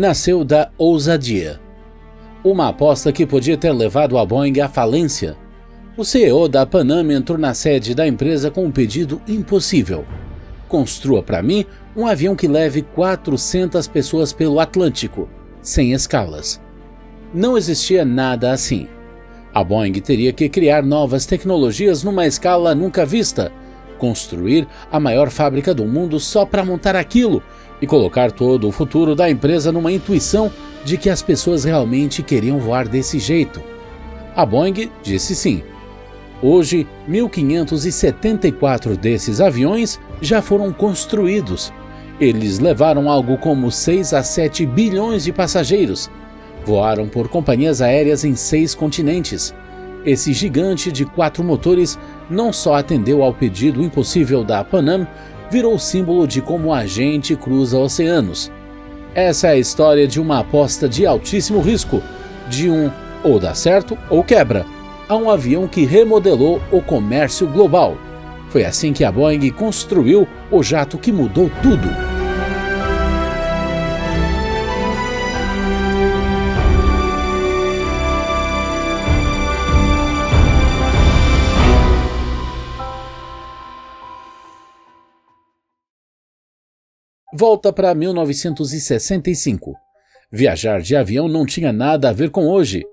nasceu da ousadia. Uma aposta que podia ter levado a Boeing à falência. O CEO da Pan Am entrou na sede da empresa com um pedido impossível. Construa para mim um avião que leve 400 pessoas pelo Atlântico, sem escalas. Não existia nada assim. A Boeing teria que criar novas tecnologias numa escala nunca vista, construir a maior fábrica do mundo só para montar aquilo e colocar todo o futuro da empresa numa intuição de que as pessoas realmente queriam voar desse jeito. A Boeing disse sim. Hoje, 1.574 desses aviões já foram construídos. Eles levaram algo como 6 a 7 bilhões de passageiros. Voaram por companhias aéreas em 6 continentes. Esse gigante de 4 motores não só atendeu ao pedido impossível da Pan Am, virou símbolo de como a gente cruza oceanos. Essa é a história de uma aposta de altíssimo risco, de um ou dá certo ou quebra, a um avião que remodelou o comércio global. Foi assim que a Boeing construiu o jato que mudou tudo. Volta para 1965. Viajar de avião não tinha nada a ver com hoje.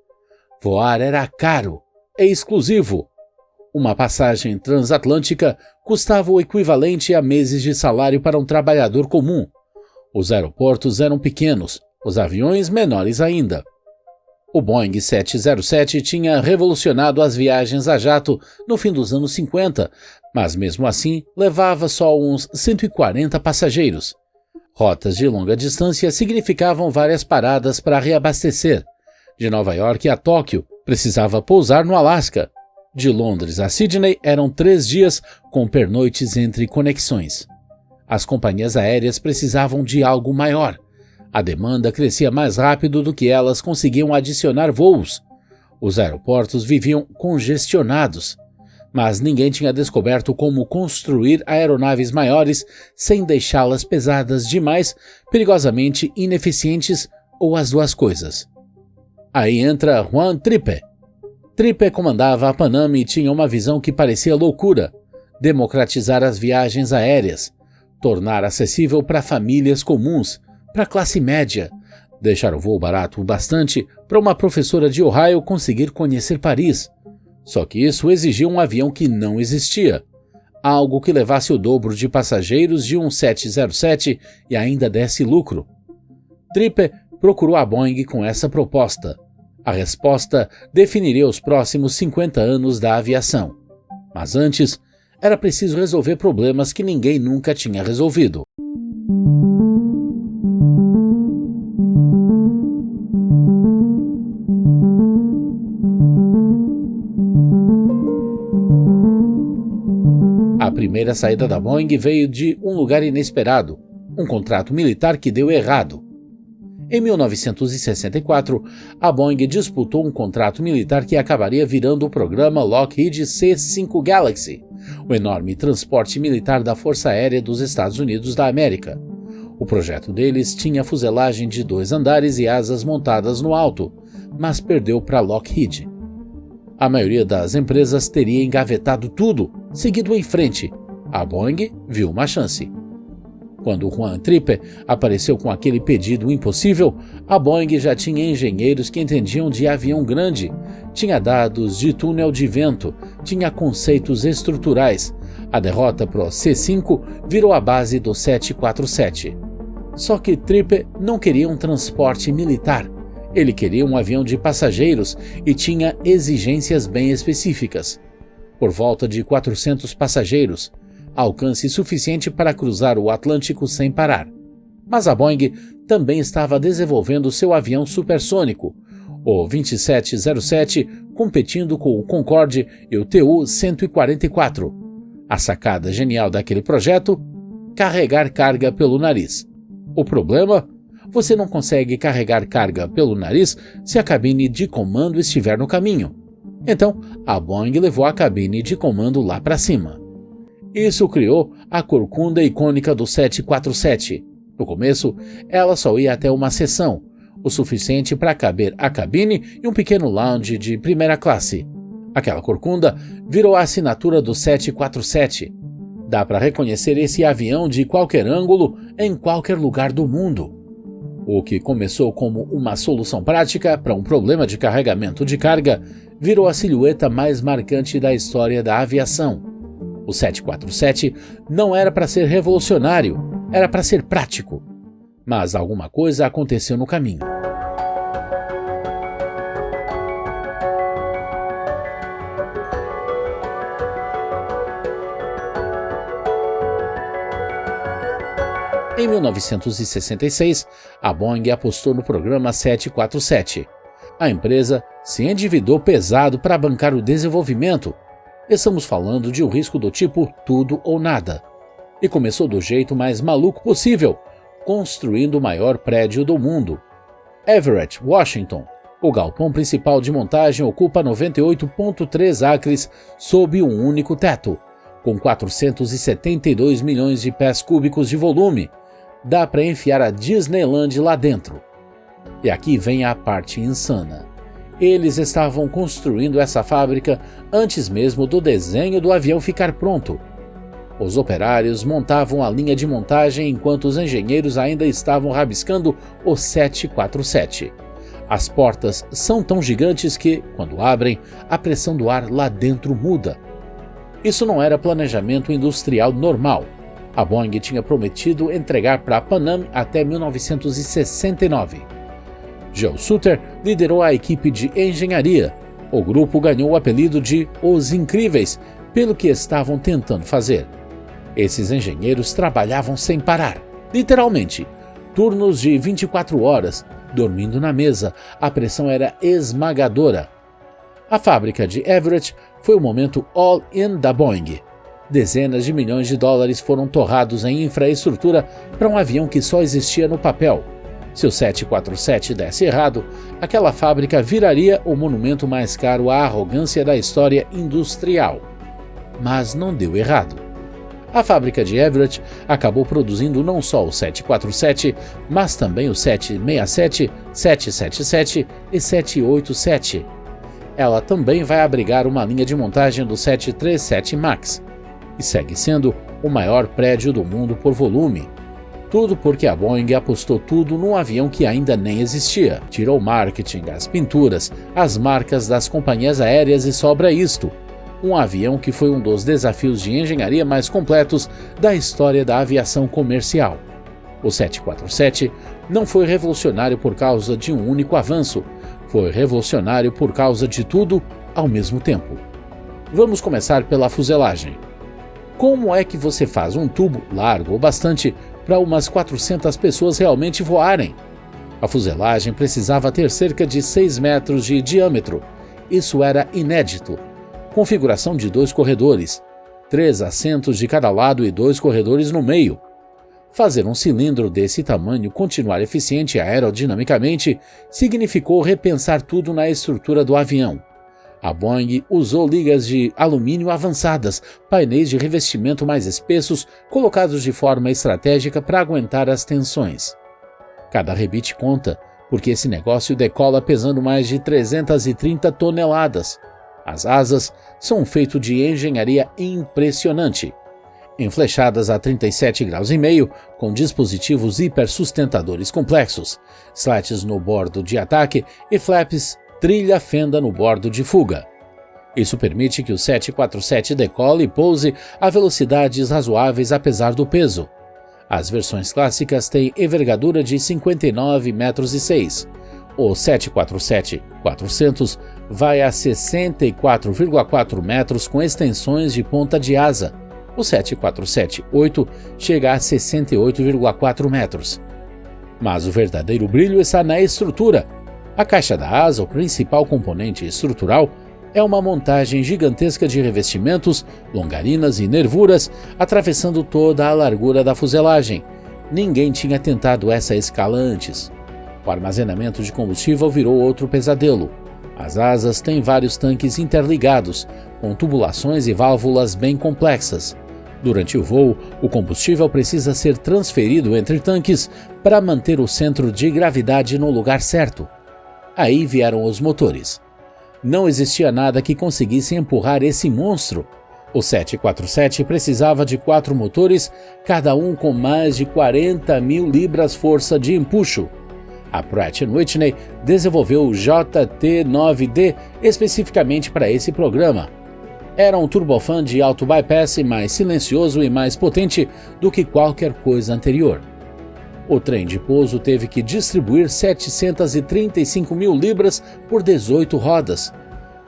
Voar era caro, exclusivo. Uma passagem transatlântica custava o equivalente a meses de salário para um trabalhador comum. Os aeroportos eram pequenos, os aviões menores ainda. O Boeing 707 tinha revolucionado as viagens a jato no fim dos anos 50, mas mesmo assim levava só uns 140 passageiros. Rotas de longa distância significavam várias paradas para reabastecer. De Nova York a Tóquio, precisava pousar no Alasca. De Londres a Sydney eram 3 dias com pernoites entre conexões. As companhias aéreas precisavam de algo maior. A demanda crescia mais rápido do que elas conseguiam adicionar voos. Os aeroportos viviam congestionados. Mas ninguém tinha descoberto como construir aeronaves maiores sem deixá-las pesadas demais, perigosamente ineficientes ou as duas coisas. Aí entra Juan Trippe. Trippe comandava a Pan Am e tinha uma visão que parecia loucura: democratizar as viagens aéreas, tornar acessível para famílias comuns, para a classe média, deixar o voo barato o bastante para uma professora de Ohio conseguir conhecer Paris. Só que isso exigia um avião que não existia, algo que levasse o dobro de passageiros de um 707 e ainda desse lucro. Trippe procurou a Boeing com essa proposta. A resposta definiria os próximos 50 anos da aviação. Mas antes, era preciso resolver problemas que ninguém nunca tinha resolvido. A primeira saída da Boeing veio de um lugar inesperado, um contrato militar que deu errado. Em 1964, a Boeing disputou um contrato militar que acabaria virando o programa Lockheed C-5 Galaxy, o enorme transporte militar da Força Aérea dos Estados Unidos da América. O projeto deles tinha fuselagem de 2 andares e asas montadas no alto, mas perdeu para Lockheed. A maioria das empresas teria engavetado tudo, seguido em frente. A Boeing viu uma chance. Quando Juan Trippe apareceu com aquele pedido impossível, a Boeing já tinha engenheiros que entendiam de avião grande, tinha dados de túnel de vento, tinha conceitos estruturais. A derrota pro C-5 virou a base do 747. Só que Trippe não queria um transporte militar. Ele queria um avião de passageiros e tinha exigências bem específicas. Por volta de 400 passageiros, alcance suficiente para cruzar o Atlântico sem parar. Mas a Boeing também estava desenvolvendo seu avião supersônico, o 2707, competindo com o Concorde e o Tu-144. A sacada genial daquele projeto: carregar carga pelo nariz. O problema? Você não consegue carregar carga pelo nariz se a cabine de comando estiver no caminho. Então, a Boeing levou a cabine de comando lá para cima. Isso criou a corcunda icônica do 747. No começo, ela só ia até uma seção, o suficiente para caber a cabine e um pequeno lounge de primeira classe. Aquela corcunda virou a assinatura do 747. Dá para reconhecer esse avião de qualquer ângulo, em qualquer lugar do mundo. O que começou como uma solução prática para um problema de carregamento de carga, virou a silhueta mais marcante da história da aviação. O 747 não era para ser revolucionário, era para ser prático. Mas alguma coisa aconteceu no caminho. Em 1966, a Boeing apostou no programa 747. A empresa se endividou pesado para bancar o desenvolvimento. Estamos falando de um risco do tipo tudo ou nada. E começou do jeito mais maluco possível, construindo o maior prédio do mundo. Everett, Washington. O galpão principal de montagem ocupa 98,3 acres sob um único teto, com 472 milhões de pés cúbicos de volume. Dá para enfiar a Disneyland lá dentro. E aqui vem a parte insana. Eles estavam construindo essa fábrica antes mesmo do desenho do avião ficar pronto. Os operários montavam a linha de montagem enquanto os engenheiros ainda estavam rabiscando o 747. As portas são tão gigantes que, quando abrem, a pressão do ar lá dentro muda. Isso não era planejamento industrial normal. A Boeing tinha prometido entregar para a Pan Am até 1969. Joe Sutter liderou a equipe de engenharia. O grupo ganhou o apelido de Os Incríveis pelo que estavam tentando fazer. Esses engenheiros trabalhavam sem parar, literalmente, turnos de 24 horas, dormindo na mesa, a pressão era esmagadora. A fábrica de Everett foi o momento all-in da Boeing. Dezenas de milhões de dólares foram torrados em infraestrutura para um avião que só existia no papel. Se o 747 desse errado, aquela fábrica viraria o monumento mais caro à arrogância da história industrial. Mas não deu errado. A fábrica de Everett acabou produzindo não só o 747, mas também o 767, 777 e 787. Ela também vai abrigar uma linha de montagem do 737 MAX. E segue sendo o maior prédio do mundo por volume. Tudo porque a Boeing apostou tudo num avião que ainda nem existia. Tirou o marketing, as pinturas, as marcas das companhias aéreas e sobra isto. Um avião que foi um dos desafios de engenharia mais completos da história da aviação comercial. O 747 não foi revolucionário por causa de um único avanço. Foi revolucionário por causa de tudo ao mesmo tempo. Vamos começar pela fuselagem. Como é que você faz um tubo largo o bastante para umas 400 pessoas realmente voarem? A fuselagem precisava ter cerca de 6 metros de diâmetro. Isso era inédito. Configuração de 2 corredores, 3 assentos de cada lado e 2 corredores no meio. Fazer um cilindro desse tamanho continuar eficiente aerodinamicamente significou repensar tudo na estrutura do avião. A Boeing usou ligas de alumínio avançadas, painéis de revestimento mais espessos, colocados de forma estratégica para aguentar as tensões. Cada rebite conta, porque esse negócio decola pesando mais de 330 toneladas. As asas são um feito de engenharia impressionante. Enflechadas a 37,5 graus, com dispositivos hipersustentadores complexos, slats no bordo de ataque e flaps trilha-fenda no bordo de fuga. Isso permite que o 747 decole e pouse a velocidades razoáveis apesar do peso. As versões clássicas têm envergadura de 59,6 metros. O 747-400 vai a 64,4 metros com extensões de ponta de asa. O 747-8 chega a 68,4 metros. Mas o verdadeiro brilho está na estrutura. A caixa da asa, o principal componente estrutural, é uma montagem gigantesca de revestimentos, longarinas e nervuras atravessando toda a largura da fuselagem. Ninguém tinha tentado essa escala antes. O armazenamento de combustível virou outro pesadelo. As asas têm vários tanques interligados, com tubulações e válvulas bem complexas. Durante o voo, o combustível precisa ser transferido entre tanques para manter o centro de gravidade no lugar certo. Aí vieram os motores. Não existia nada que conseguisse empurrar esse monstro. O 747 precisava de 4 motores, cada um com mais de 40.000 libras força de empuxo. A Pratt & Whitney desenvolveu o JT9D especificamente para esse programa. Era um turbofan de alto bypass mais silencioso e mais potente do que qualquer coisa anterior. O trem de pouso teve que distribuir 735.000 libras por 18 rodas.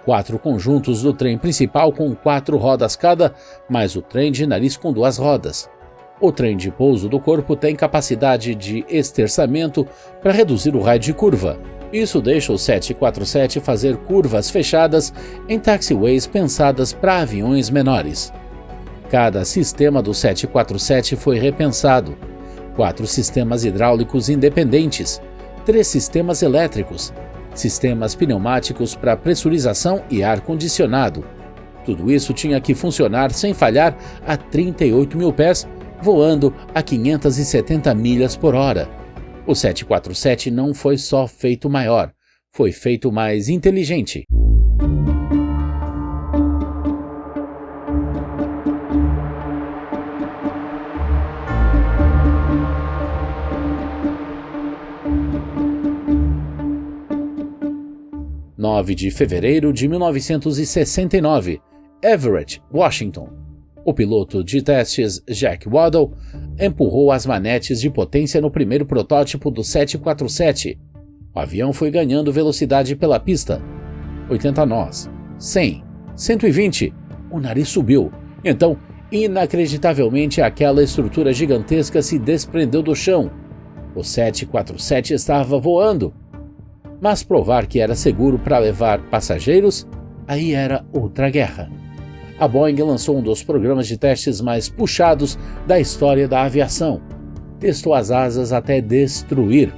4 conjuntos do trem principal com 4 rodas cada, mais o trem de nariz com 2 rodas. O trem de pouso do corpo tem capacidade de esterçamento para reduzir o raio de curva. Isso deixa o 747 fazer curvas fechadas em taxiways pensadas para aviões menores. Cada sistema do 747 foi repensado. 4 sistemas hidráulicos independentes, 3 sistemas elétricos, sistemas pneumáticos para pressurização e ar-condicionado. Tudo isso tinha que funcionar sem falhar a 38.000 pés, voando a 570 milhas por hora. O 747 não foi só feito maior, foi feito mais inteligente. – 9 de fevereiro de 1969, Everett, Washington. O piloto de testes Jack Waddell empurrou as manetes de potência no primeiro protótipo do 747. O avião foi ganhando velocidade pela pista. 80 nós, 100, 120. O nariz subiu. Então, inacreditavelmente, aquela estrutura gigantesca se desprendeu do chão. O 747 estava voando. Mas provar que era seguro para levar passageiros, aí era outra guerra. A Boeing lançou um dos programas de testes mais puxados da história da aviação. Testou as asas até destruir.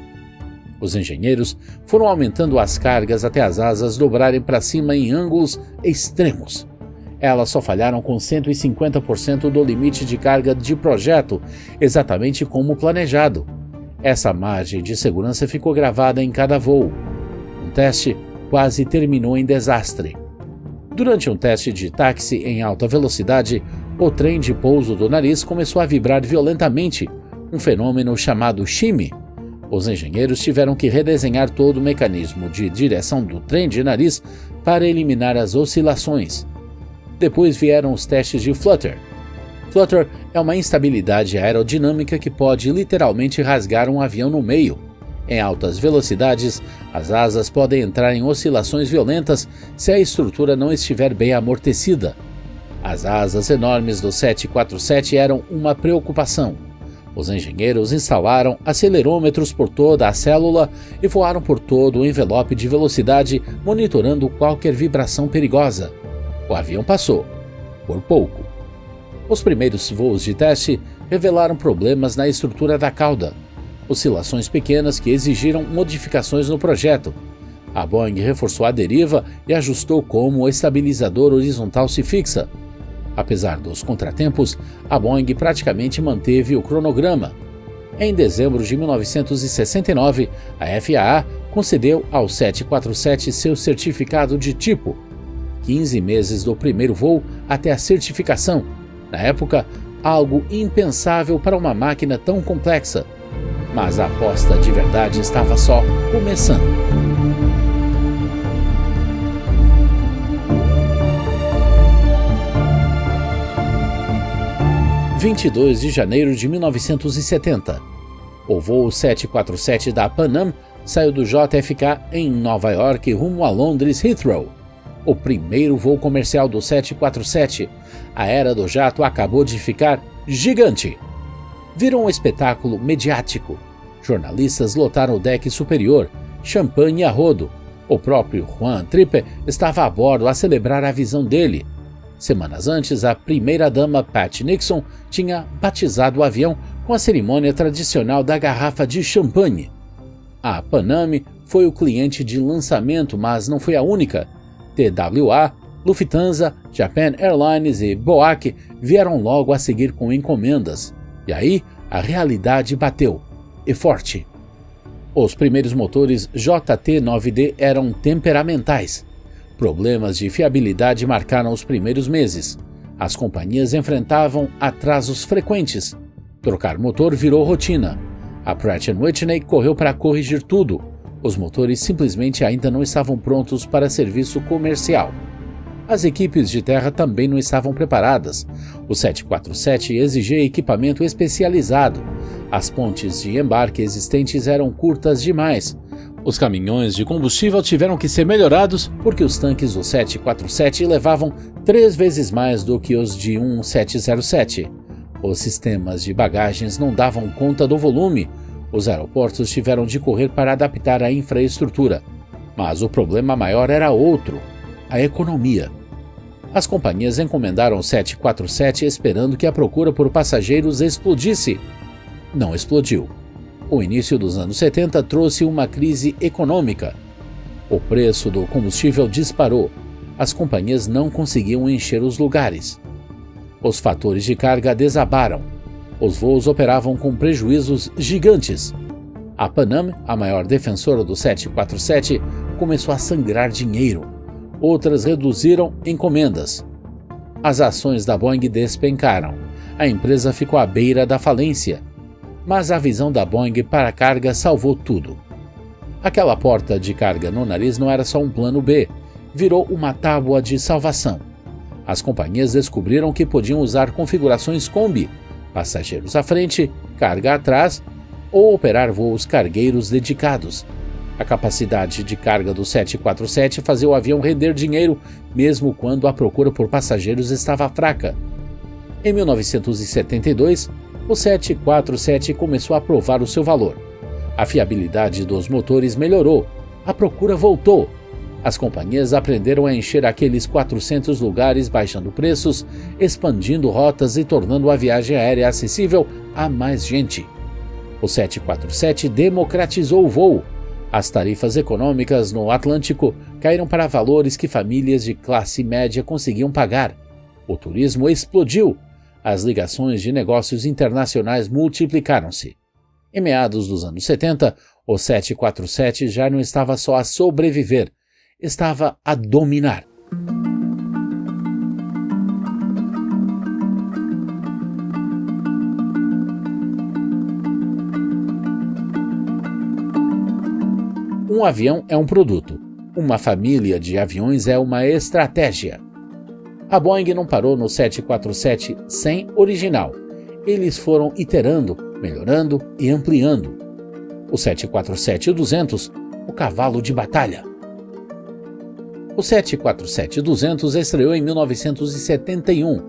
Os engenheiros foram aumentando as cargas até as asas dobrarem para cima em ângulos extremos. Elas só falharam com 150% do limite de carga de projeto, exatamente como planejado. Essa margem de segurança ficou gravada em cada voo. Um teste quase terminou em desastre. Durante um teste de táxi em alta velocidade, o trem de pouso do nariz começou a vibrar violentamente, um fenômeno chamado shimmy. Os engenheiros tiveram que redesenhar todo o mecanismo de direção do trem de nariz para eliminar as oscilações. Depois vieram os testes de flutter. Flutter é uma instabilidade aerodinâmica que pode literalmente rasgar um avião no meio. Em altas velocidades, as asas podem entrar em oscilações violentas se a estrutura não estiver bem amortecida. As asas enormes do 747 eram uma preocupação. Os engenheiros instalaram acelerômetros por toda a célula e voaram por todo o envelope de velocidade, monitorando qualquer vibração perigosa. O avião passou, por pouco. Os primeiros voos de teste revelaram problemas na estrutura da cauda. Oscilações pequenas que exigiram modificações no projeto. A Boeing reforçou a deriva e ajustou como o estabilizador horizontal se fixa. Apesar dos contratempos, a Boeing praticamente manteve o cronograma. Em dezembro de 1969, a FAA concedeu ao 747 seu certificado de tipo. 15 meses do primeiro voo até a certificação. Na época, algo impensável para uma máquina tão complexa. Mas a aposta de verdade estava só começando. – 22 de janeiro de 1970. O voo 747 da Pan Am saiu do JFK em Nova York rumo a Londres Heathrow. O primeiro voo comercial do 747. A era do jato acabou de ficar gigante. Virou um espetáculo mediático. Jornalistas lotaram o deck superior, champanhe a rodo. O próprio Juan Trippe estava a bordo a celebrar a visão dele. Semanas antes, a primeira-dama Pat Nixon tinha batizado o avião com a cerimônia tradicional da garrafa de champanhe. A Pan Am foi o cliente de lançamento, mas não foi a única. TWA, Lufthansa, Japan Airlines e BOAC vieram logo a seguir com encomendas. E aí, a realidade bateu, e forte. Os primeiros motores JT9D eram temperamentais. Problemas de fiabilidade marcaram os primeiros meses. As companhias enfrentavam atrasos frequentes. Trocar motor virou rotina. A Pratt & Whitney correu para corrigir tudo. Os motores simplesmente ainda não estavam prontos para serviço comercial. As equipes de terra também não estavam preparadas. O 747 exigia equipamento especializado. As pontes de embarque existentes eram curtas demais. Os caminhões de combustível tiveram que ser melhorados porque os tanques do 747 levavam 3 vezes mais do que os de um 707. Os sistemas de bagagens não davam conta do volume. Os aeroportos tiveram de correr para adaptar a infraestrutura. Mas o problema maior era outro: a economia. As companhias encomendaram o 747 esperando que a procura por passageiros explodisse. Não explodiu. O início dos anos 70 trouxe uma crise econômica. O preço do combustível disparou. As companhias não conseguiam encher os lugares. Os fatores de carga desabaram. Os voos operavam com prejuízos gigantes. A Pan Am, a maior defensora do 747, começou a sangrar dinheiro. Outras reduziram encomendas. As ações da Boeing despencaram. A empresa ficou à beira da falência. Mas a visão da Boeing para a carga salvou tudo. Aquela porta de carga no nariz não era só um plano B, virou uma tábua de salvação. As companhias descobriram que podiam usar configurações Kombi, passageiros à frente, carga atrás, ou operar voos cargueiros dedicados. A capacidade de carga do 747 fazia o avião render dinheiro, mesmo quando a procura por passageiros estava fraca. Em 1972, o 747 começou a provar o seu valor. A fiabilidade dos motores melhorou, a procura voltou. As companhias aprenderam a encher aqueles 400 lugares baixando preços, expandindo rotas e tornando a viagem aérea acessível a mais gente. O 747 democratizou o voo. As tarifas econômicas no Atlântico caíram para valores que famílias de classe média conseguiam pagar. O turismo explodiu. As ligações de negócios internacionais multiplicaram-se. Em meados dos anos 70, o 747 já não estava só a sobreviver, estava a dominar. Um avião é um produto. Uma família de aviões é uma estratégia. A Boeing não parou no 747-100 original. Eles foram iterando, melhorando e ampliando. O 747-200, o cavalo de batalha. O 747-200 estreou em 1971.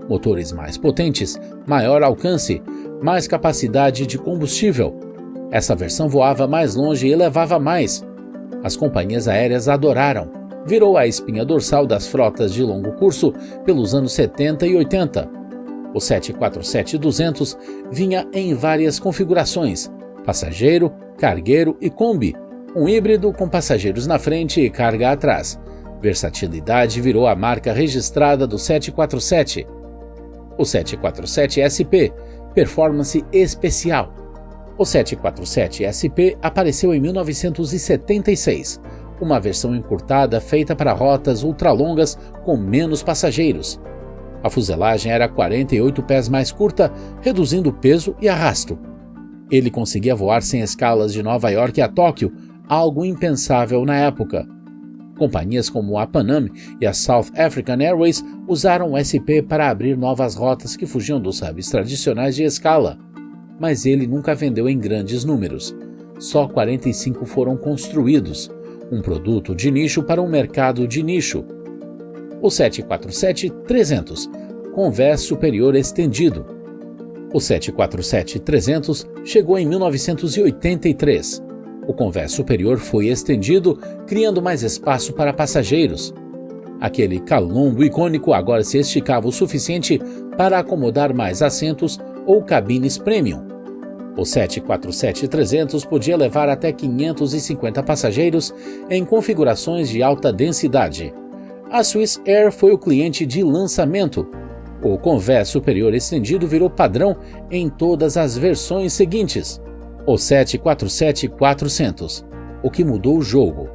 Motores mais potentes, maior alcance, mais capacidade de combustível. Essa versão voava mais longe e levava mais. As companhias aéreas adoraram. Virou a espinha dorsal das frotas de longo curso pelos anos 70 e 80. O 747-200 vinha em várias configurações: passageiro, cargueiro e Kombi, um híbrido com passageiros na frente e carga atrás. Versatilidade virou a marca registrada do 747. O 747 SP, performance especial. O 747 SP apareceu em 1976, uma versão encurtada feita para rotas ultralongas com menos passageiros. A fuselagem era 48 pés mais curta, reduzindo peso e arrasto. Ele conseguia voar sem escalas de Nova York a Tóquio, algo impensável na época. Companhias como a Pan Am e a South African Airways usaram o SP para abrir novas rotas que fugiam dos hubs tradicionais de escala. Mas ele nunca vendeu em grandes números. Só 45 foram construídos, um produto de nicho para um mercado de nicho. O 747-300, convés superior estendido. O 747-300 chegou em 1983. O convés superior foi estendido, criando mais espaço para passageiros. Aquele calombo icônico agora se esticava o suficiente para acomodar mais assentos ou cabines premium. O 747-300 podia levar até 550 passageiros em configurações de alta densidade. A Swiss Air foi o cliente de lançamento. O convés superior estendido virou padrão em todas as versões seguintes, o 747-400, o que mudou o jogo.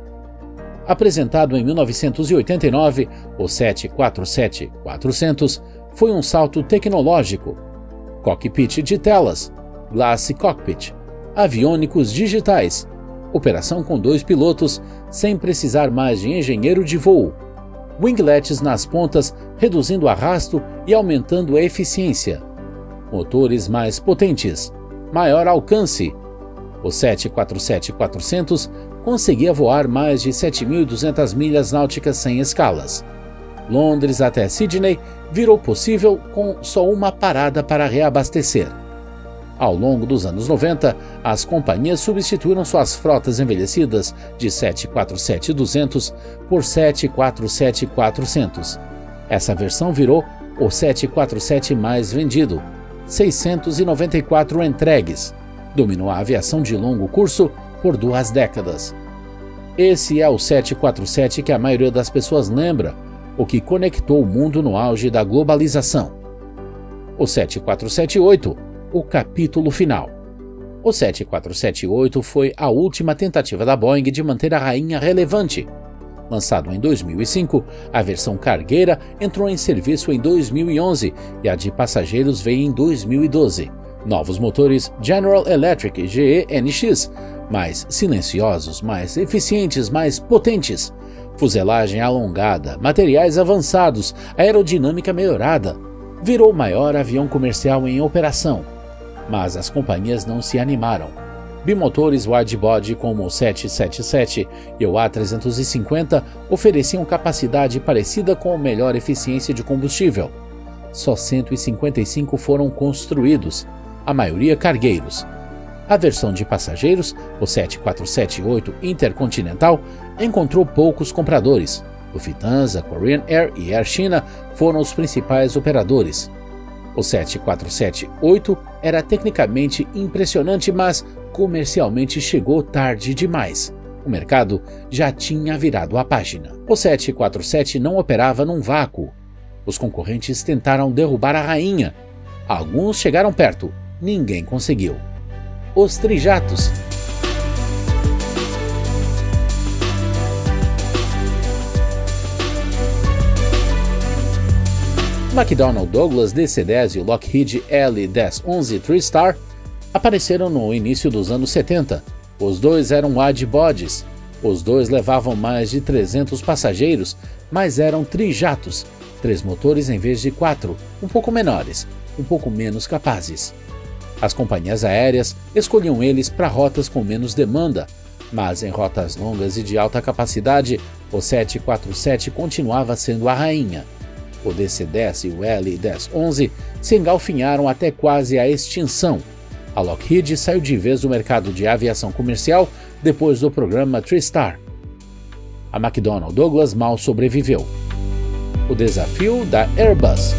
Apresentado em 1989, o 747-400 foi um salto tecnológico. Cockpit de telas, Glass Cockpit, aviônicos digitais, operação com 2 pilotos sem precisar mais de engenheiro de voo, winglets nas pontas reduzindo arrasto e aumentando a eficiência, motores mais potentes, maior alcance. O 747-400 conseguia voar mais de 7.200 milhas náuticas sem escalas. Londres até Sydney virou possível com só uma parada para reabastecer. Ao longo dos anos 90, as companhias substituíram suas frotas envelhecidas de 747-200 por 747-400. Essa versão virou o 747 mais vendido, 694 entregues. Dominou a aviação de longo curso por 2 décadas. Esse é o 747 que a maioria das pessoas lembra, o que conectou o mundo no auge da globalização. O 747-8, o capítulo final. O 747-8 foi a última tentativa da Boeing de manter a rainha relevante. Lançado em 2005, a versão cargueira entrou em serviço em 2011 e a de passageiros veio em 2012. Novos motores General Electric GE-NX, mais silenciosos, mais eficientes, mais potentes, fuselagem alongada, materiais avançados, aerodinâmica melhorada. Virou o maior avião comercial em operação. Mas as companhias não se animaram. Bimotores widebody como o 777 e o A350 ofereciam capacidade parecida com melhor eficiência de combustível. Só 155 foram construídos, a maioria cargueiros. A versão de passageiros, o 747-8 Intercontinental, encontrou poucos compradores. Lufthansa, Korean Air e Air China foram os principais operadores. O 747-8 era tecnicamente impressionante, mas comercialmente chegou tarde demais. O mercado já tinha virado a página. O 747 não operava num vácuo. Os concorrentes tentaram derrubar a rainha. Alguns chegaram perto, ninguém conseguiu. Os trijatos. McDonnell Douglas DC-10 e o Lockheed L-1011 TriStar apareceram no início dos anos 70. Os dois eram widebodies. Os dois levavam mais de 300 passageiros, mas eram trijatos, 3 motores em vez de 4, um pouco menores, um pouco menos capazes. As companhias aéreas escolhiam eles para rotas com menos demanda, mas em rotas longas e de alta capacidade, o 747 continuava sendo a rainha. O DC-10 e o L-1011 se engalfinharam até quase a extinção. A Lockheed saiu de vez do mercado de aviação comercial depois do programa TriStar. A McDonnell Douglas mal sobreviveu. O desafio da Airbus.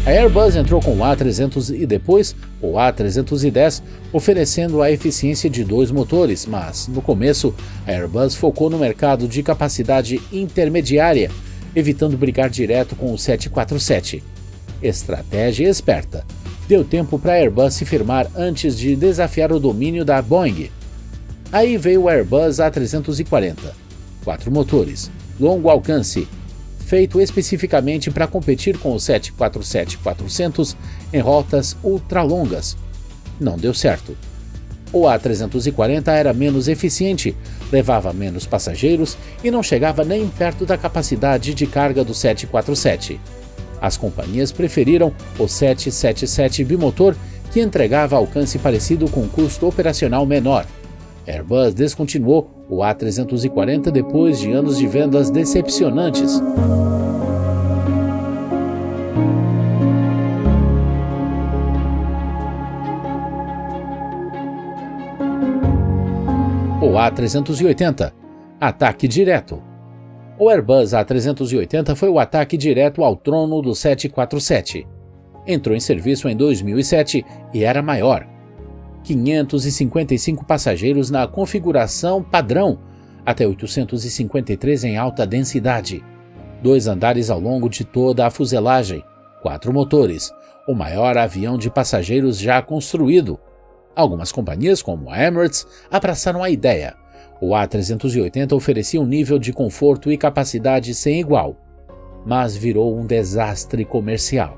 A Airbus entrou com o A300 e depois o A310, oferecendo a eficiência de 2 motores, mas, no começo, a Airbus focou no mercado de capacidade intermediária, evitando brigar direto com o 747. Estratégia esperta. Deu tempo para a Airbus se firmar antes de desafiar o domínio da Boeing. Aí veio o Airbus A340. 4 motores, longo alcance, feito especificamente para competir com o 747-400 em rotas ultralongas. Não deu certo. O A340 era menos eficiente, levava menos passageiros e não chegava nem perto da capacidade de carga do 747. As companhias preferiram o 777 bimotor, que entregava alcance parecido com custo operacional menor. Airbus descontinuou o A340 depois de anos de vendas decepcionantes. O A380, ataque direto. O Airbus A380 foi o ataque direto ao trono do 747. entrou em serviço em 2007 e era maior. 555 passageiros na configuração padrão, até 853 em alta densidade. 2 andares ao longo de toda a fuselagem, 4 motores, o maior avião de passageiros já construído. Algumas companhias, como a Emirates, abraçaram a ideia. O A380 oferecia um nível de conforto e capacidade sem igual, mas virou um desastre comercial.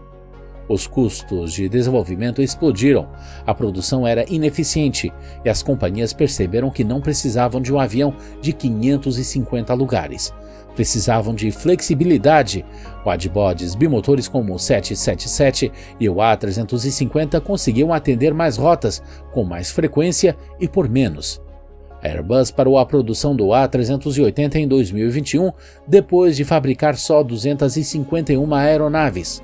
Os custos de desenvolvimento explodiram, a produção era ineficiente e as companhias perceberam que não precisavam de um avião de 550 lugares. Precisavam de flexibilidade. Widebodies bimotores como o 777 e o A350 conseguiam atender mais rotas, com mais frequência e por menos. A Airbus parou a produção do A380 em 2021, depois de fabricar só 251 aeronaves.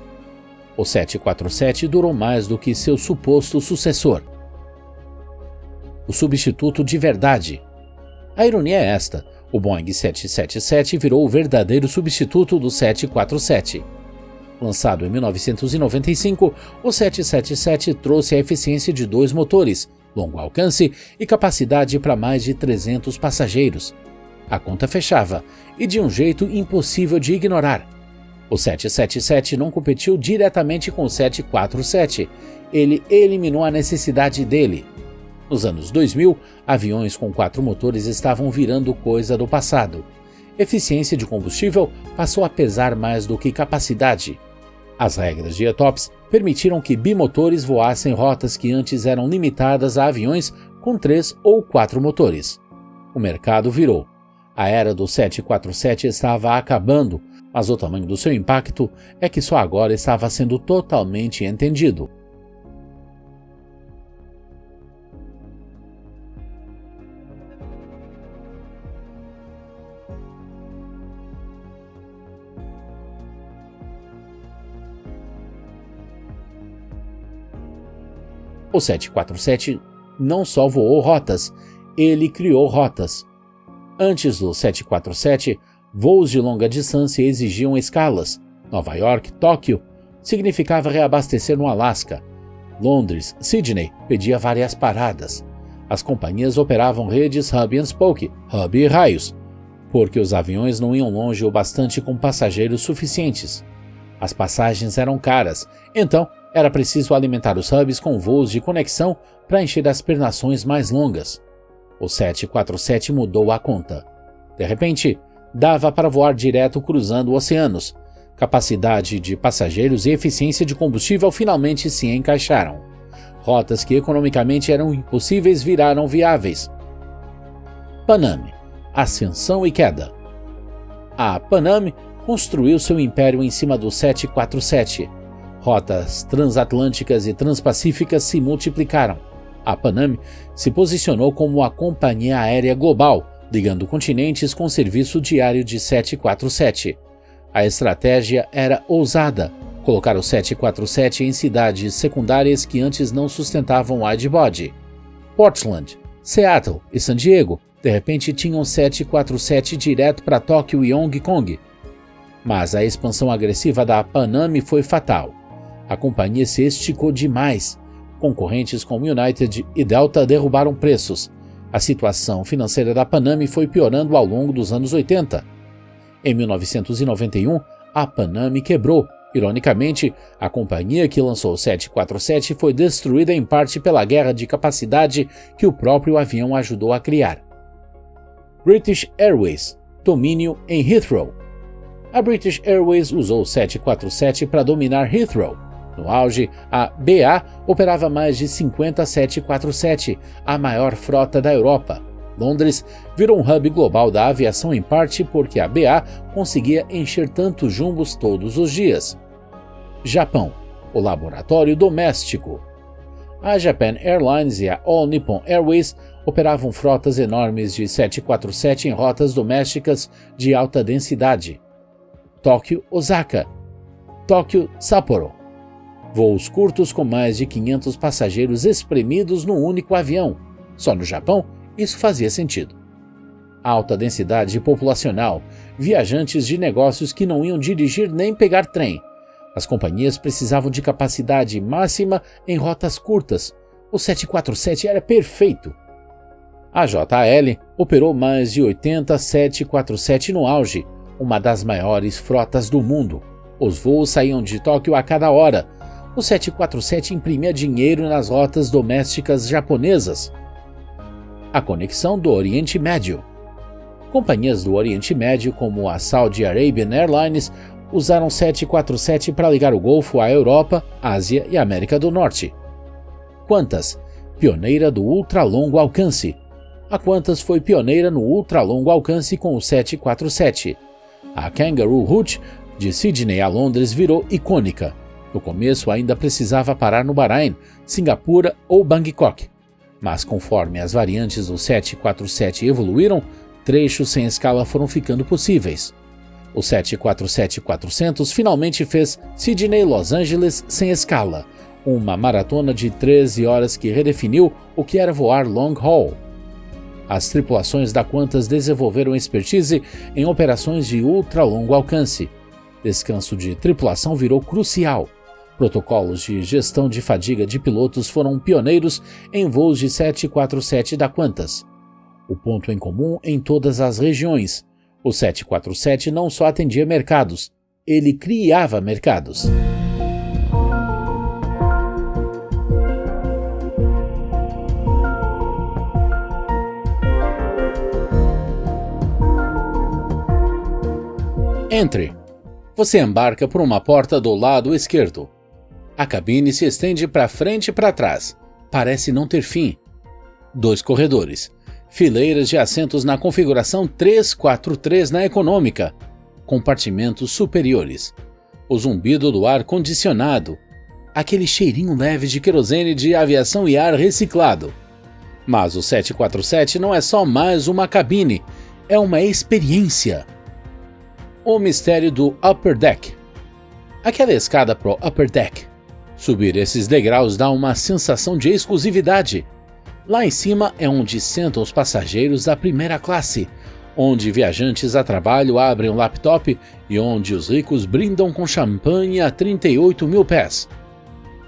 O 747 durou mais do que seu suposto sucessor. O substituto de verdade. A ironia é esta: o Boeing 777 virou o verdadeiro substituto do 747. Lançado em 1995, o 777 trouxe a eficiência de 2 motores, longo alcance e capacidade para mais de 300 passageiros. A conta fechava, e de um jeito impossível de ignorar. O 777 não competiu diretamente com o 747, ele eliminou a necessidade dele. Nos anos 2000, aviões com 4 motores estavam virando coisa do passado. Eficiência de combustível passou a pesar mais do que capacidade. As regras de ETOPS permitiram que bimotores voassem rotas que antes eram limitadas a aviões com 3 ou 4 motores. O mercado virou. A era do 747 estava acabando, mas o tamanho do seu impacto é que só agora estava sendo totalmente entendido. O 747 não só voou rotas, ele criou rotas. Antes do 747, voos de longa distância exigiam escalas. Nova York, Tóquio, significava reabastecer no Alasca. Londres, Sydney, pedia várias paradas. As companhias operavam redes hub and spoke, hub e raios, porque os aviões não iam longe o bastante com passageiros suficientes. As passagens eram caras, então era preciso alimentar os hubs com voos de conexão para encher as pernações mais longas. O 747 mudou a conta. De repente, dava para voar direto cruzando oceanos. Capacidade de passageiros e eficiência de combustível finalmente se encaixaram. Rotas que economicamente eram impossíveis viraram viáveis. Pan Am, ascensão e queda. A Pan Am construiu seu império em cima do 747. Rotas transatlânticas e transpacíficas se multiplicaram. A Pan Am se posicionou como a companhia aérea global, ligando continentes com serviço diário de 747. A estratégia era ousada: colocar o 747 em cidades secundárias que antes não sustentavam widebody. Portland, Seattle e San Diego, de repente, tinham 747 direto para Tóquio e Hong Kong. Mas a expansão agressiva da Pan Am foi fatal. A companhia se esticou demais. Concorrentes como United e Delta derrubaram preços. A situação financeira da Pan Am foi piorando ao longo dos anos 80. Em 1991, a Pan Am quebrou. Ironicamente, a companhia que lançou o 747 foi destruída em parte pela guerra de capacidade que o próprio avião ajudou a criar. British Airways, domínio em Heathrow. A British Airways usou o 747 para dominar Heathrow. No auge, a BA operava mais de 50 747, a maior frota da Europa. Londres virou um hub global da aviação em parte porque a BA conseguia encher tantos jumbos todos os dias. Japão, o laboratório doméstico. A Japan Airlines e a All Nippon Airways operavam frotas enormes de 747 em rotas domésticas de alta densidade. Tóquio-Osaka, Tóquio-Sapporo. Voos curtos com mais de 500 passageiros espremidos num único avião. Só no Japão, isso fazia sentido. Alta densidade populacional, viajantes de negócios que não iam dirigir nem pegar trem. As companhias precisavam de capacidade máxima em rotas curtas. O 747 era perfeito. A JAL operou mais de 80 747 no auge, uma das maiores frotas do mundo. Os voos saíam de Tóquio a cada hora. O 747 imprimia dinheiro nas rotas domésticas japonesas. A conexão do Oriente Médio. Companhias do Oriente Médio, como a Saudi Arabian Airlines, usaram 747 para ligar o Golfo à Europa, Ásia e América do Norte. Qantas, pioneira do ultralongo alcance. A Qantas foi pioneira no ultralongo alcance com o 747. A Kangaroo Route, de Sydney a Londres, virou icônica. No começo ainda precisava parar no Bahrein, Singapura ou Bangkok. Mas conforme as variantes do 747 evoluíram, trechos sem escala foram ficando possíveis. O 747-400 finalmente fez Sydney-Los Angeles sem escala, uma maratona de 13 horas que redefiniu o que era voar long haul. As tripulações da Qantas desenvolveram expertise em operações de ultralongo alcance. Descanso de tripulação virou crucial. Protocolos de gestão de fadiga de pilotos foram pioneiros em voos de 747 da Qantas. O ponto em comum em todas as regiões. O 747 não só atendia mercados, ele criava mercados. Entre. Você embarca por uma porta do lado esquerdo. A cabine se estende para frente e para trás. Parece não ter fim. 2 corredores. Fileiras de assentos na configuração 343 na econômica. Compartimentos superiores. O zumbido do ar condicionado. Aquele cheirinho leve de querosene de aviação e ar reciclado. Mas o 747 não é só mais uma cabine, é uma experiência. O mistério do Upper Deck. Aquela escada pro Upper Deck. Subir esses degraus dá uma sensação de exclusividade. Lá em cima é onde sentam os passageiros da primeira classe, onde viajantes a trabalho abrem um laptop e onde os ricos brindam com champanhe a 38 mil pés.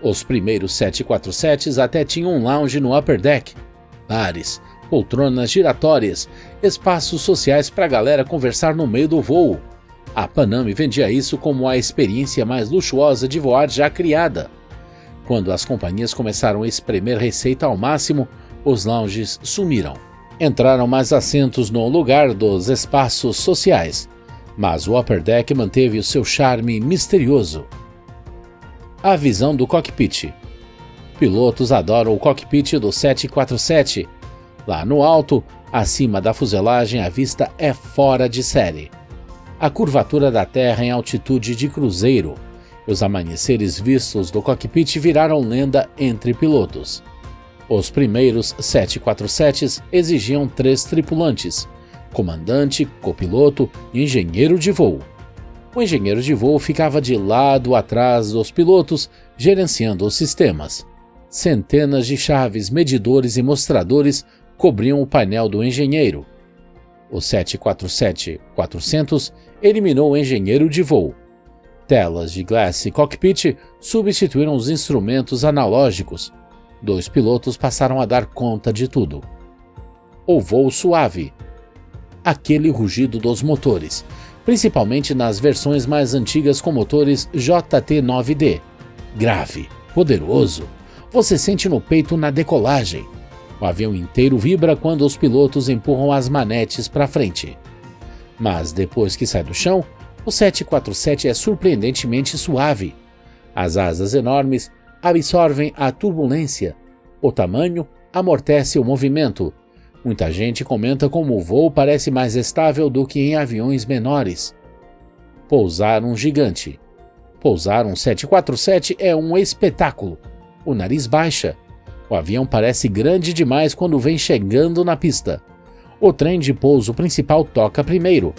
Os primeiros 747s até tinham um lounge no Upper Deck. Bares, poltronas giratórias, espaços sociais para a galera conversar no meio do voo. A Pan Am vendia isso como a experiência mais luxuosa de voar já criada. Quando as companhias começaram a espremer receita ao máximo, os lounges sumiram. Entraram mais assentos no lugar dos espaços sociais, mas o Upper Deck manteve o seu charme misterioso. A visão do cockpit. Pilotos adoram o cockpit do 747. Lá no alto, acima da fuselagem, a vista é fora de série. A curvatura da Terra em altitude de cruzeiro. Os amanheceres vistos do cockpit viraram lenda entre pilotos. Os primeiros 747s exigiam 3 tripulantes: comandante, copiloto e engenheiro de voo. O engenheiro de voo ficava de lado atrás dos pilotos, gerenciando os sistemas. Centenas de chaves, medidores e mostradores cobriam o painel do engenheiro. O 747-400 eliminou o engenheiro de voo. Telas de Glass Cockpit substituíram os instrumentos analógicos. 2 pilotos passaram a dar conta de tudo. O voo suave. Aquele rugido dos motores, principalmente nas versões mais antigas com motores JT9D. Grave, poderoso. Você sente no peito na decolagem. O avião inteiro vibra quando os pilotos empurram as manetes para frente. Mas depois que sai do chão, o 747 é surpreendentemente suave. As asas enormes absorvem a turbulência. O tamanho amortece o movimento. Muita gente comenta como o voo parece mais estável do que em aviões menores. Pousar um gigante. Pousar um 747 é um espetáculo. O nariz baixa. O avião parece grande demais quando vem chegando na pista. O trem de pouso principal toca primeiro.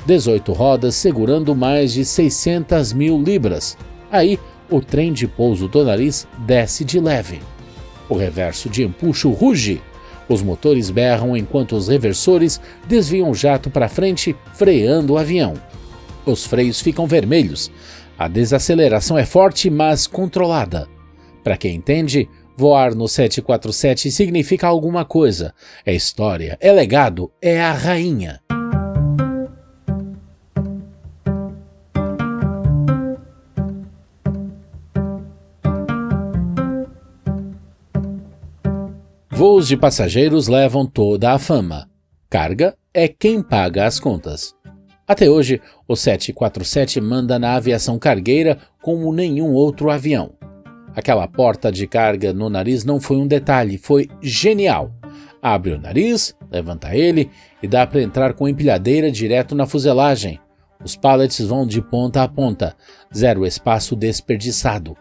18 rodas segurando mais de 600 mil libras. Aí, o trem de pouso do nariz desce de leve. O reverso de empuxo ruge. Os motores berram enquanto os reversores desviam o jato para frente, freando o avião. Os freios ficam vermelhos. A desaceleração é forte, mas controlada. Para quem entende, voar no 747 significa alguma coisa. É história, é legado, é a rainha. Voos de passageiros levam toda a fama. Carga é quem paga as contas. Até hoje, o 747 manda na aviação cargueira como nenhum outro avião. Aquela porta de carga no nariz não foi um detalhe, foi genial. Abre o nariz, levanta ele e dá para entrar com empilhadeira direto na fuselagem. Os pallets vão de ponta a ponta, zero espaço desperdiçado.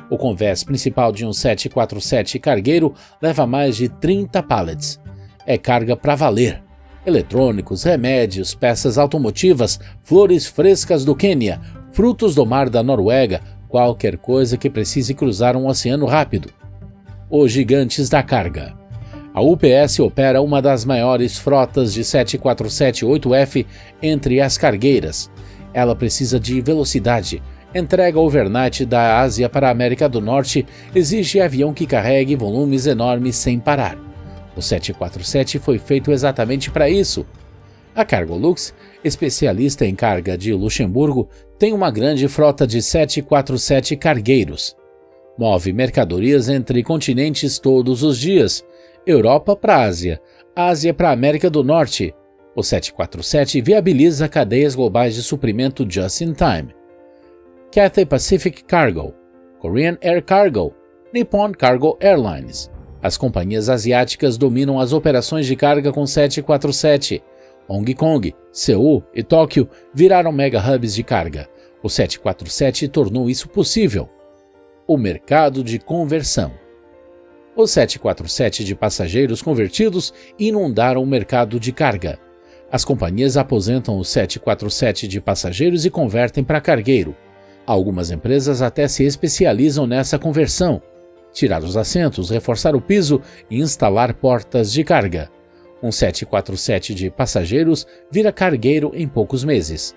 O convés principal de um 747 cargueiro leva mais de 30 pallets. É carga para valer. Eletrônicos, remédios, peças automotivas, flores frescas do Quênia, frutos do mar da Noruega, qualquer coisa que precise cruzar um oceano rápido. Os gigantes da carga. A UPS opera uma das maiores frotas de 747-8F entre as cargueiras. Ela precisa de velocidade. Entrega overnight da Ásia para a América do Norte, exige avião que carregue volumes enormes sem parar. O 747 foi feito exatamente para isso. A Cargolux, especialista em carga de Luxemburgo, tem uma grande frota de 747 cargueiros. Move mercadorias entre continentes todos os dias, Europa para a Ásia, Ásia para a América do Norte. O 747 viabiliza cadeias globais de suprimento just in time. Cathay Pacific Cargo, Korean Air Cargo, Nippon Cargo Airlines. As companhias asiáticas dominam as operações de carga com 747. Hong Kong, Seul e Tóquio viraram mega hubs de carga. O 747 tornou isso possível. O mercado de conversão. Os 747 de passageiros convertidos inundaram o mercado de carga. As companhias aposentam os 747 de passageiros e convertem para cargueiro. Algumas empresas até se especializam nessa conversão. Tirar os assentos, reforçar o piso e instalar portas de carga. Um 747 de passageiros vira cargueiro em poucos meses.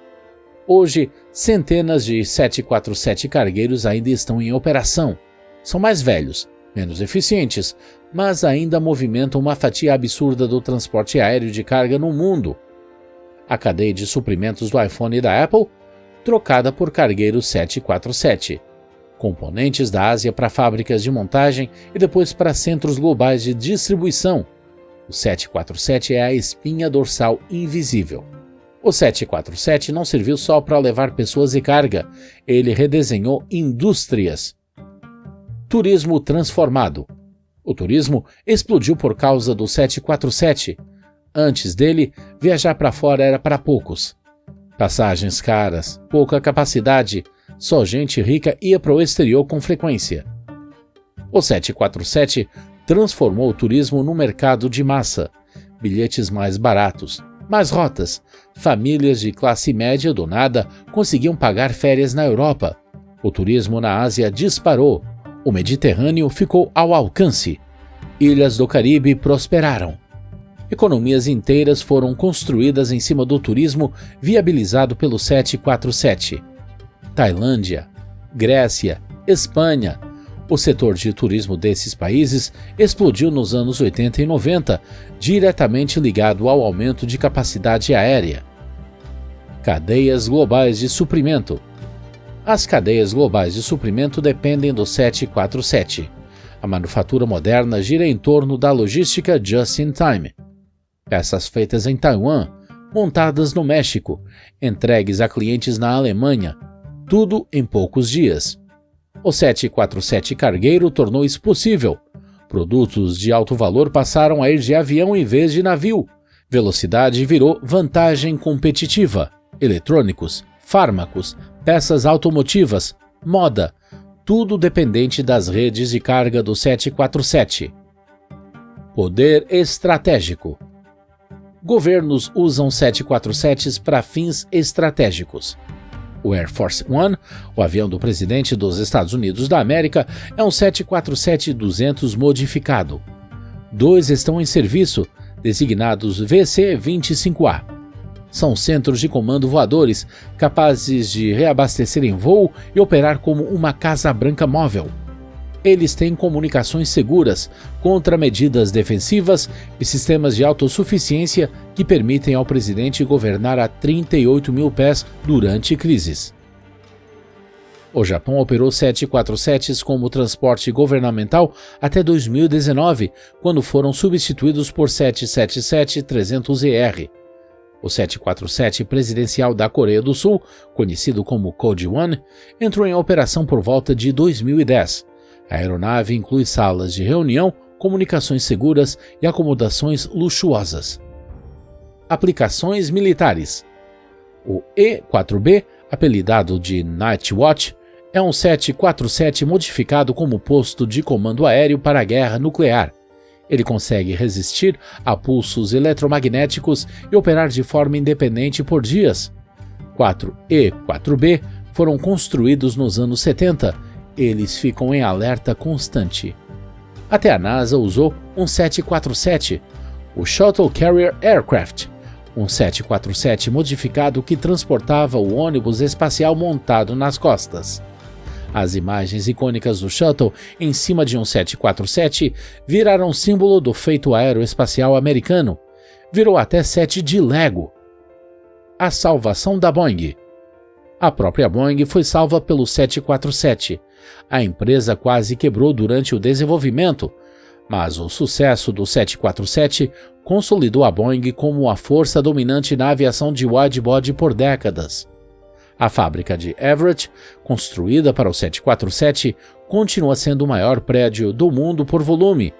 Hoje, centenas de 747 cargueiros ainda estão em operação. São mais velhos, menos eficientes, mas ainda movimentam uma fatia absurda do transporte aéreo de carga no mundo. A cadeia de suprimentos do iPhone e da Apple, trocada por cargueiro 747. Componentes da Ásia para fábricas de montagem e depois para centros globais de distribuição. O 747 é a espinha dorsal invisível. O 747 não serviu só para levar pessoas e carga, ele redesenhou indústrias. Turismo transformado. O turismo explodiu por causa do 747. Antes dele, viajar para fora era para poucos. Passagens caras, pouca capacidade, só gente rica ia para o exterior com frequência. O 747 transformou o turismo no mercado de massa. Bilhetes mais baratos, mais rotas. Famílias de classe média do nada conseguiam pagar férias na Europa. O turismo na Ásia disparou. O Mediterrâneo ficou ao alcance. Ilhas do Caribe prosperaram. Economias inteiras foram construídas em cima do turismo viabilizado pelo 747. Tailândia, Grécia, Espanha. O setor de turismo desses países explodiu nos anos 80 e 90, diretamente ligado ao aumento de capacidade aérea. Cadeias globais de suprimento. As cadeias globais de suprimento dependem do 747. A manufatura moderna gira em torno da logística just in time. Peças feitas em Taiwan, montadas no México, entregues a clientes na Alemanha, tudo em poucos dias. O 747 cargueiro tornou isso possível. Produtos de alto valor passaram a ir de avião em vez de navio. Velocidade virou vantagem competitiva. Eletrônicos, fármacos, peças automotivas, moda, tudo dependente das redes de carga do 747. Poder estratégico. Governos usam 747s para fins estratégicos. O Air Force One, o avião do presidente dos Estados Unidos da América, é um 747-200 modificado. 2 estão em serviço, designados VC-25A. São centros de comando voadores, capazes de reabastecer em voo e operar como uma Casa Branca móvel. Eles têm comunicações seguras, contramedidas defensivas e sistemas de autossuficiência que permitem ao presidente governar a 38 mil pés durante crises. O Japão operou 747s como transporte governamental até 2019, quando foram substituídos por 777-300ER. O 747 presidencial da Coreia do Sul, conhecido como Code One, entrou em operação por volta de 2010. A aeronave inclui salas de reunião, comunicações seguras e acomodações luxuosas. Aplicações militares. O E-4B, apelidado de Night Watch, é um 747 modificado como posto de comando aéreo para a guerra nuclear. Ele consegue resistir a pulsos eletromagnéticos e operar de forma independente por dias. 4 E-4B foram construídos nos anos 70. Eles ficam em alerta constante. Até a NASA usou um 747, o Shuttle Carrier Aircraft, um 747 modificado que transportava o ônibus espacial montado nas costas. As imagens icônicas do Shuttle em cima de um 747 viraram símbolo do feito aeroespacial americano. Virou até set de Lego. A salvação da Boeing. A própria Boeing foi salva pelo 747. A empresa quase quebrou durante o desenvolvimento, mas o sucesso do 747 consolidou a Boeing como a força dominante na aviação de widebody por décadas. A fábrica de Everett, construída para o 747, continua sendo o maior prédio do mundo por volume.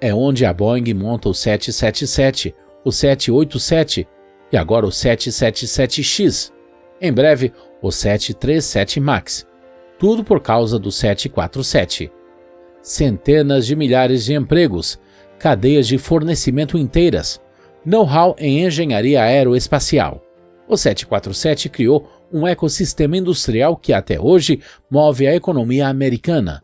É onde a Boeing monta o 777, o 787 e agora o 777X. Em breve, o 737 MAX. Tudo por causa do 747. Centenas de milhares de empregos, cadeias de fornecimento inteiras, know-how em engenharia aeroespacial. O 747 criou um ecossistema industrial que até hoje move a economia americana.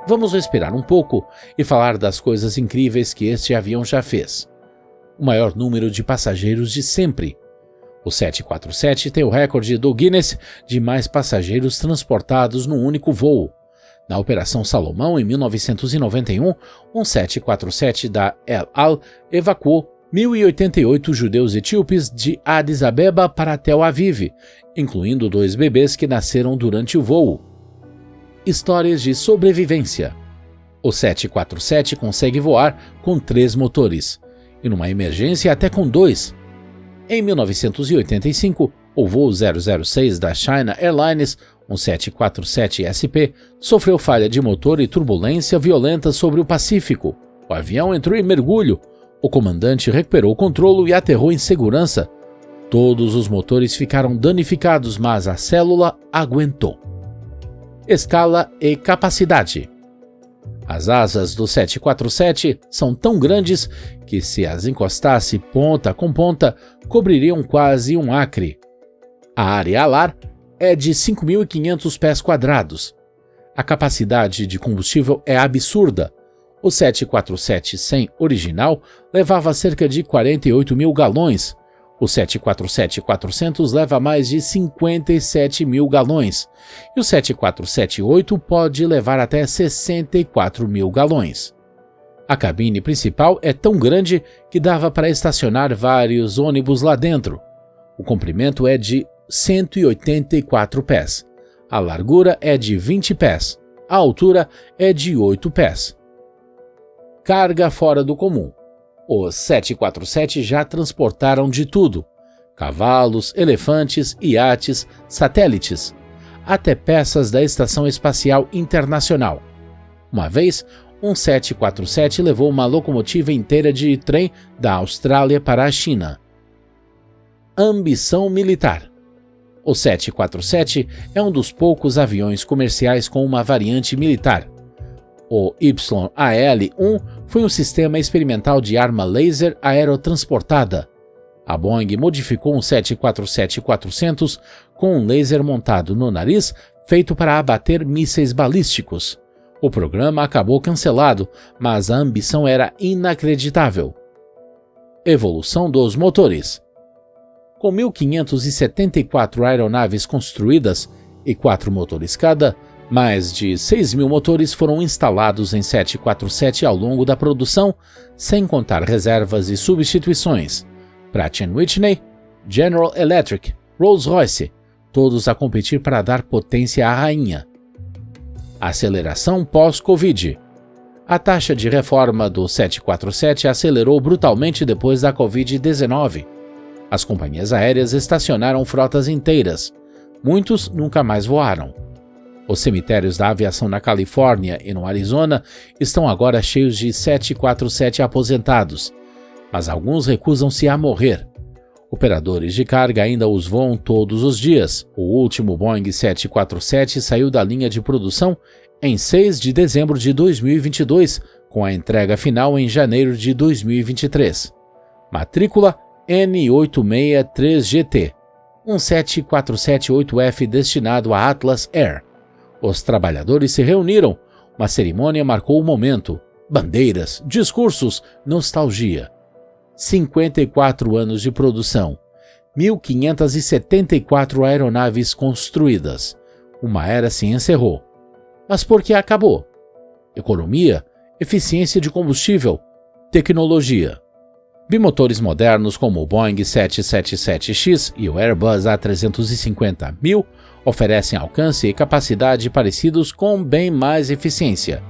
Vamos respirar um pouco e falar das coisas incríveis que este avião já fez. O maior número de passageiros de sempre. O 747 tem o recorde do Guinness de mais passageiros transportados num único voo. Na Operação Salomão, em 1991, um 747 da El Al evacuou 1.088 judeus etíopes de Addis Abeba para Tel Aviv, incluindo 2 bebês que nasceram durante o voo. Histórias de sobrevivência. O 747 consegue voar com 3 motores, e numa emergência até com 2. Em 1985, o voo 006 da China Airlines, um 747 SP, sofreu falha de motor e turbulência violenta sobre o Pacífico. O avião entrou em mergulho. O comandante recuperou o controle e aterrou em segurança. Todos os motores ficaram danificados, mas a célula aguentou. Escala e capacidade. As asas do 747 são tão grandes que, se as encostasse ponta com ponta, cobririam quase um acre. A área alar é de 5.500 pés quadrados. A capacidade de combustível é absurda. O 747-100 original levava cerca de 48 mil galões. O 747-400 leva mais de 57 mil galões. E o 747-8 pode levar até 64 mil galões. A cabine principal é tão grande que dava para estacionar vários ônibus lá dentro. O comprimento é de 184 pés. A largura é de 20 pés. A altura é de 8 pés. Carga fora do comum. Os 747 já transportaram de tudo: cavalos, elefantes, iates, satélites, até peças da Estação Espacial Internacional. Uma vez, um 747 levou uma locomotiva inteira de trem da Austrália para a China. Ambição militar. O 747 é um dos poucos aviões comerciais com uma variante militar. O YAL-1 foi um sistema experimental de arma laser aerotransportada. A Boeing modificou um 747-400 com um laser montado no nariz feito para abater mísseis balísticos. O programa acabou cancelado, mas a ambição era inacreditável. Evolução dos motores. Com 1.574 aeronaves construídas e 4 motores cada, mais de 6.000 motores foram instalados em 747 ao longo da produção, sem contar reservas e substituições. Pratt & Whitney, General Electric, Rolls-Royce, todos a competir para dar potência à rainha. Aceleração pós-Covid. A taxa de reforma do 747 acelerou brutalmente depois da Covid-19. As companhias aéreas estacionaram frotas inteiras. Muitos nunca mais voaram. Os cemitérios da aviação na Califórnia e no Arizona estão agora cheios de 747 aposentados, mas alguns recusam-se a morrer. Operadores de carga ainda os voam todos os dias. O último Boeing 747 saiu da linha de produção em 6 de dezembro de 2022, com a entrega final em janeiro de 2023. Matrícula N863GT, um 747-8F destinado a Atlas Air. Os trabalhadores se reuniram. Uma cerimônia marcou o momento. Bandeiras, discursos, nostalgia. 54 anos de produção. 1.574 aeronaves construídas. Uma era se encerrou. Mas por que acabou? Economia, eficiência de combustível, tecnologia. Bimotores modernos como o Boeing 777X e o Airbus A350-1000 oferecem alcance e capacidade parecidos com bem mais eficiência.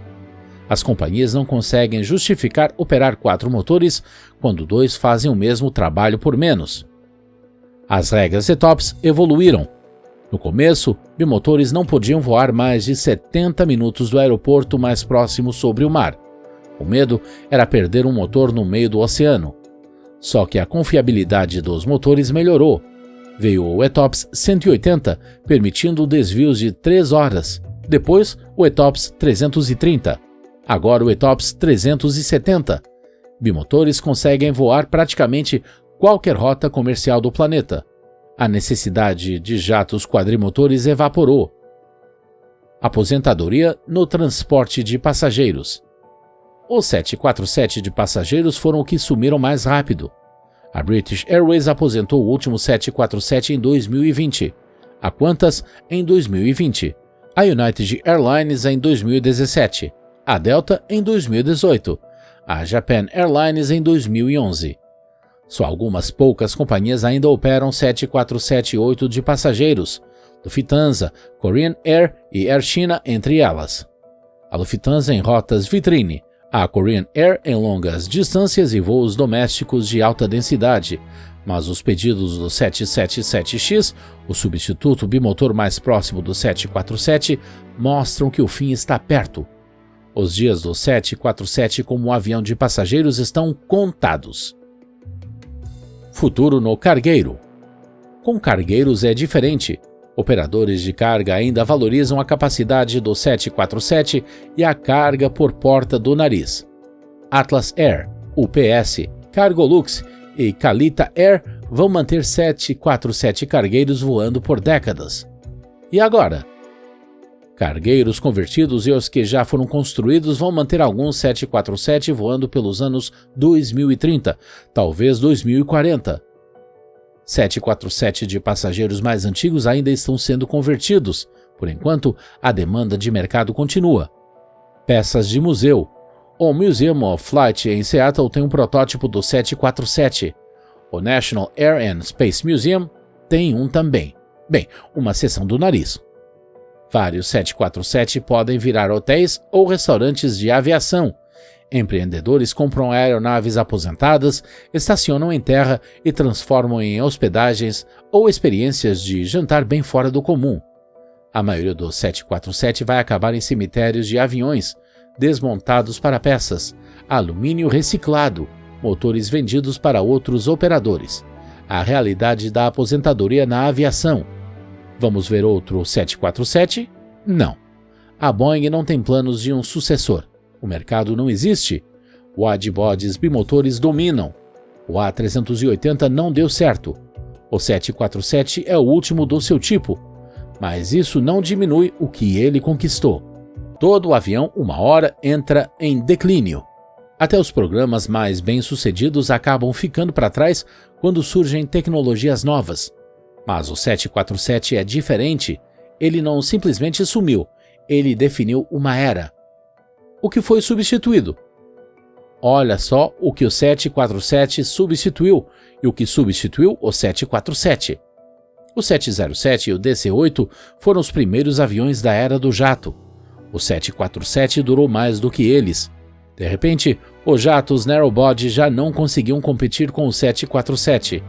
As companhias não conseguem justificar operar 4 motores quando 2 fazem o mesmo trabalho por menos. As regras ETOPS evoluíram. No começo, bimotores não podiam voar mais de 70 minutos do aeroporto mais próximo sobre o mar. O medo era perder um motor no meio do oceano. Só que a confiabilidade dos motores melhorou. Veio o ETOPS 180, permitindo desvios de 3 horas. Depois, o ETOPS 330. Agora o ETOPS 370. Bimotores conseguem voar praticamente qualquer rota comercial do planeta. A necessidade de jatos quadrimotores evaporou. Aposentadoria no transporte de passageiros. Os 747 de passageiros foram o que sumiram mais rápido. A British Airways aposentou o último 747 em 2020. A Qantas em 2020. A United Airlines em 2017. A Delta em 2018. A Japan Airlines em 2011. Só algumas poucas companhias ainda operam 747-8 de passageiros. Lufthansa, Korean Air e Air China entre elas. A Lufthansa em rotas vitrine. A Korean Air em longas distâncias e voos domésticos de alta densidade, mas os pedidos do 777X, o substituto bimotor mais próximo do 747, mostram que o fim está perto. Os dias do 747 como um avião de passageiros estão contados. Futuro no cargueiro. Com cargueiros é diferente. Operadores de carga ainda valorizam a capacidade do 747 e a carga por porta do nariz. Atlas Air, UPS, Cargolux e Calita Air vão manter 747 cargueiros voando por décadas. E agora? Cargueiros convertidos e os que já foram construídos vão manter alguns 747 voando pelos anos 2030, talvez 2040. 747 de passageiros mais antigos ainda estão sendo convertidos. Por enquanto, a demanda de mercado continua. Peças de museu. O Museum of Flight em Seattle tem um protótipo do 747. O National Air and Space Museum tem um também. Bem, uma seção do nariz. Vários 747 podem virar hotéis ou restaurantes de aviação. Empreendedores compram aeronaves aposentadas, estacionam em terra e transformam em hospedagens ou experiências de jantar bem fora do comum. A maioria dos 747 vai acabar em cemitérios de aviões, desmontados para peças, alumínio reciclado, motores vendidos para outros operadores. A realidade da aposentadoria na aviação. Vamos ver outro 747? Não. A Boeing não tem planos de um sucessor. O mercado não existe. Widebodies bimotores dominam. O A380 não deu certo. O 747 é o último do seu tipo, mas isso não diminui o que ele conquistou. Todo o avião, uma hora, entra em declínio. Até os programas mais bem-sucedidos acabam ficando para trás quando surgem tecnologias novas. Mas o 747 é diferente. Ele não simplesmente sumiu, ele definiu uma era. O que foi substituído? Olha só o que o 747 substituiu e o que substituiu o 747. O 707 e o DC-8 foram os primeiros aviões da era do jato. O 747 durou mais do que eles. De repente, os jatos narrowbody já não conseguiam competir com o 747.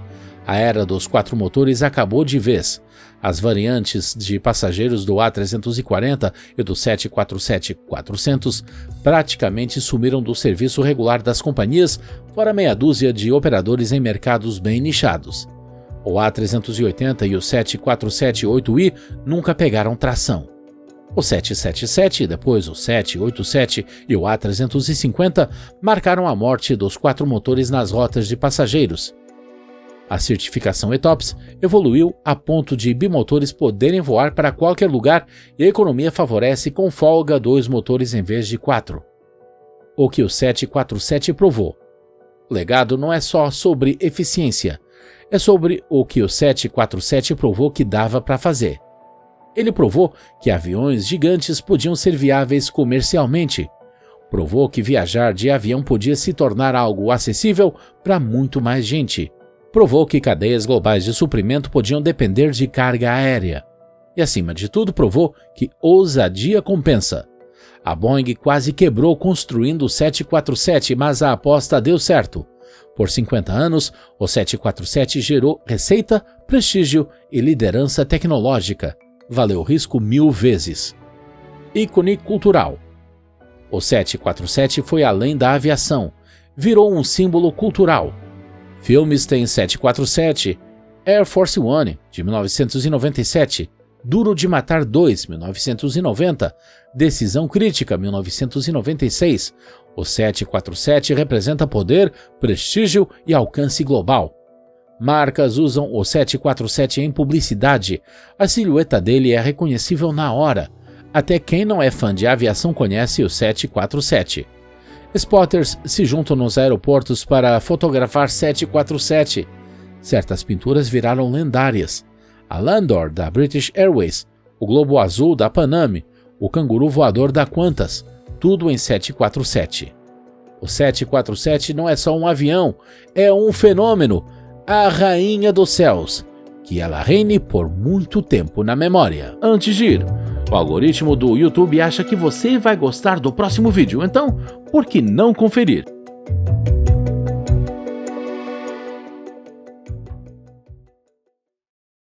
A era dos 4 motores acabou de vez. As variantes de passageiros do A340 e do 747-400 praticamente sumiram do serviço regular das companhias, fora meia dúzia de operadores em mercados bem nichados. O A380 e o 747-8i nunca pegaram tração. O 777, depois o 787 e o A350 marcaram a morte dos 4 motores nas rotas de passageiros. A certificação ETOPS evoluiu a ponto de bimotores poderem voar para qualquer lugar e a economia favorece com folga 2 motores em vez de 4. O que o 747 provou. O legado não é só sobre eficiência, é sobre o que o 747 provou que dava para fazer. Ele provou que aviões gigantes podiam ser viáveis comercialmente. Provou que viajar de avião podia se tornar algo acessível para muito mais gente. Provou que cadeias globais de suprimento podiam depender de carga aérea. E, acima de tudo, provou que ousadia compensa. A Boeing quase quebrou construindo o 747, mas a aposta deu certo. Por 50 anos, o 747 gerou receita, prestígio e liderança tecnológica. Valeu o risco 1000 vezes. Ícone cultural. O 747 foi além da aviação. Virou um símbolo cultural. Filmes têm 747, Air Force One, de 1997, Duro de Matar 2, 1990, Decisão Crítica, 1996. O 747 representa poder, prestígio e alcance global. Marcas usam o 747 em publicidade. A silhueta dele é reconhecível na hora. Até quem não é fã de aviação conhece o 747. Spotters se juntam nos aeroportos para fotografar 747. Certas pinturas viraram lendárias. A Landor, da British Airways, o Globo Azul da Pan Am, o Canguru Voador da Qantas, tudo em 747. O 747 não é só um avião, é um fenômeno, a rainha dos céus, que ela reine por muito tempo na memória. Antes de ir, o algoritmo do YouTube acha que você vai gostar do próximo vídeo, então, por que não conferir?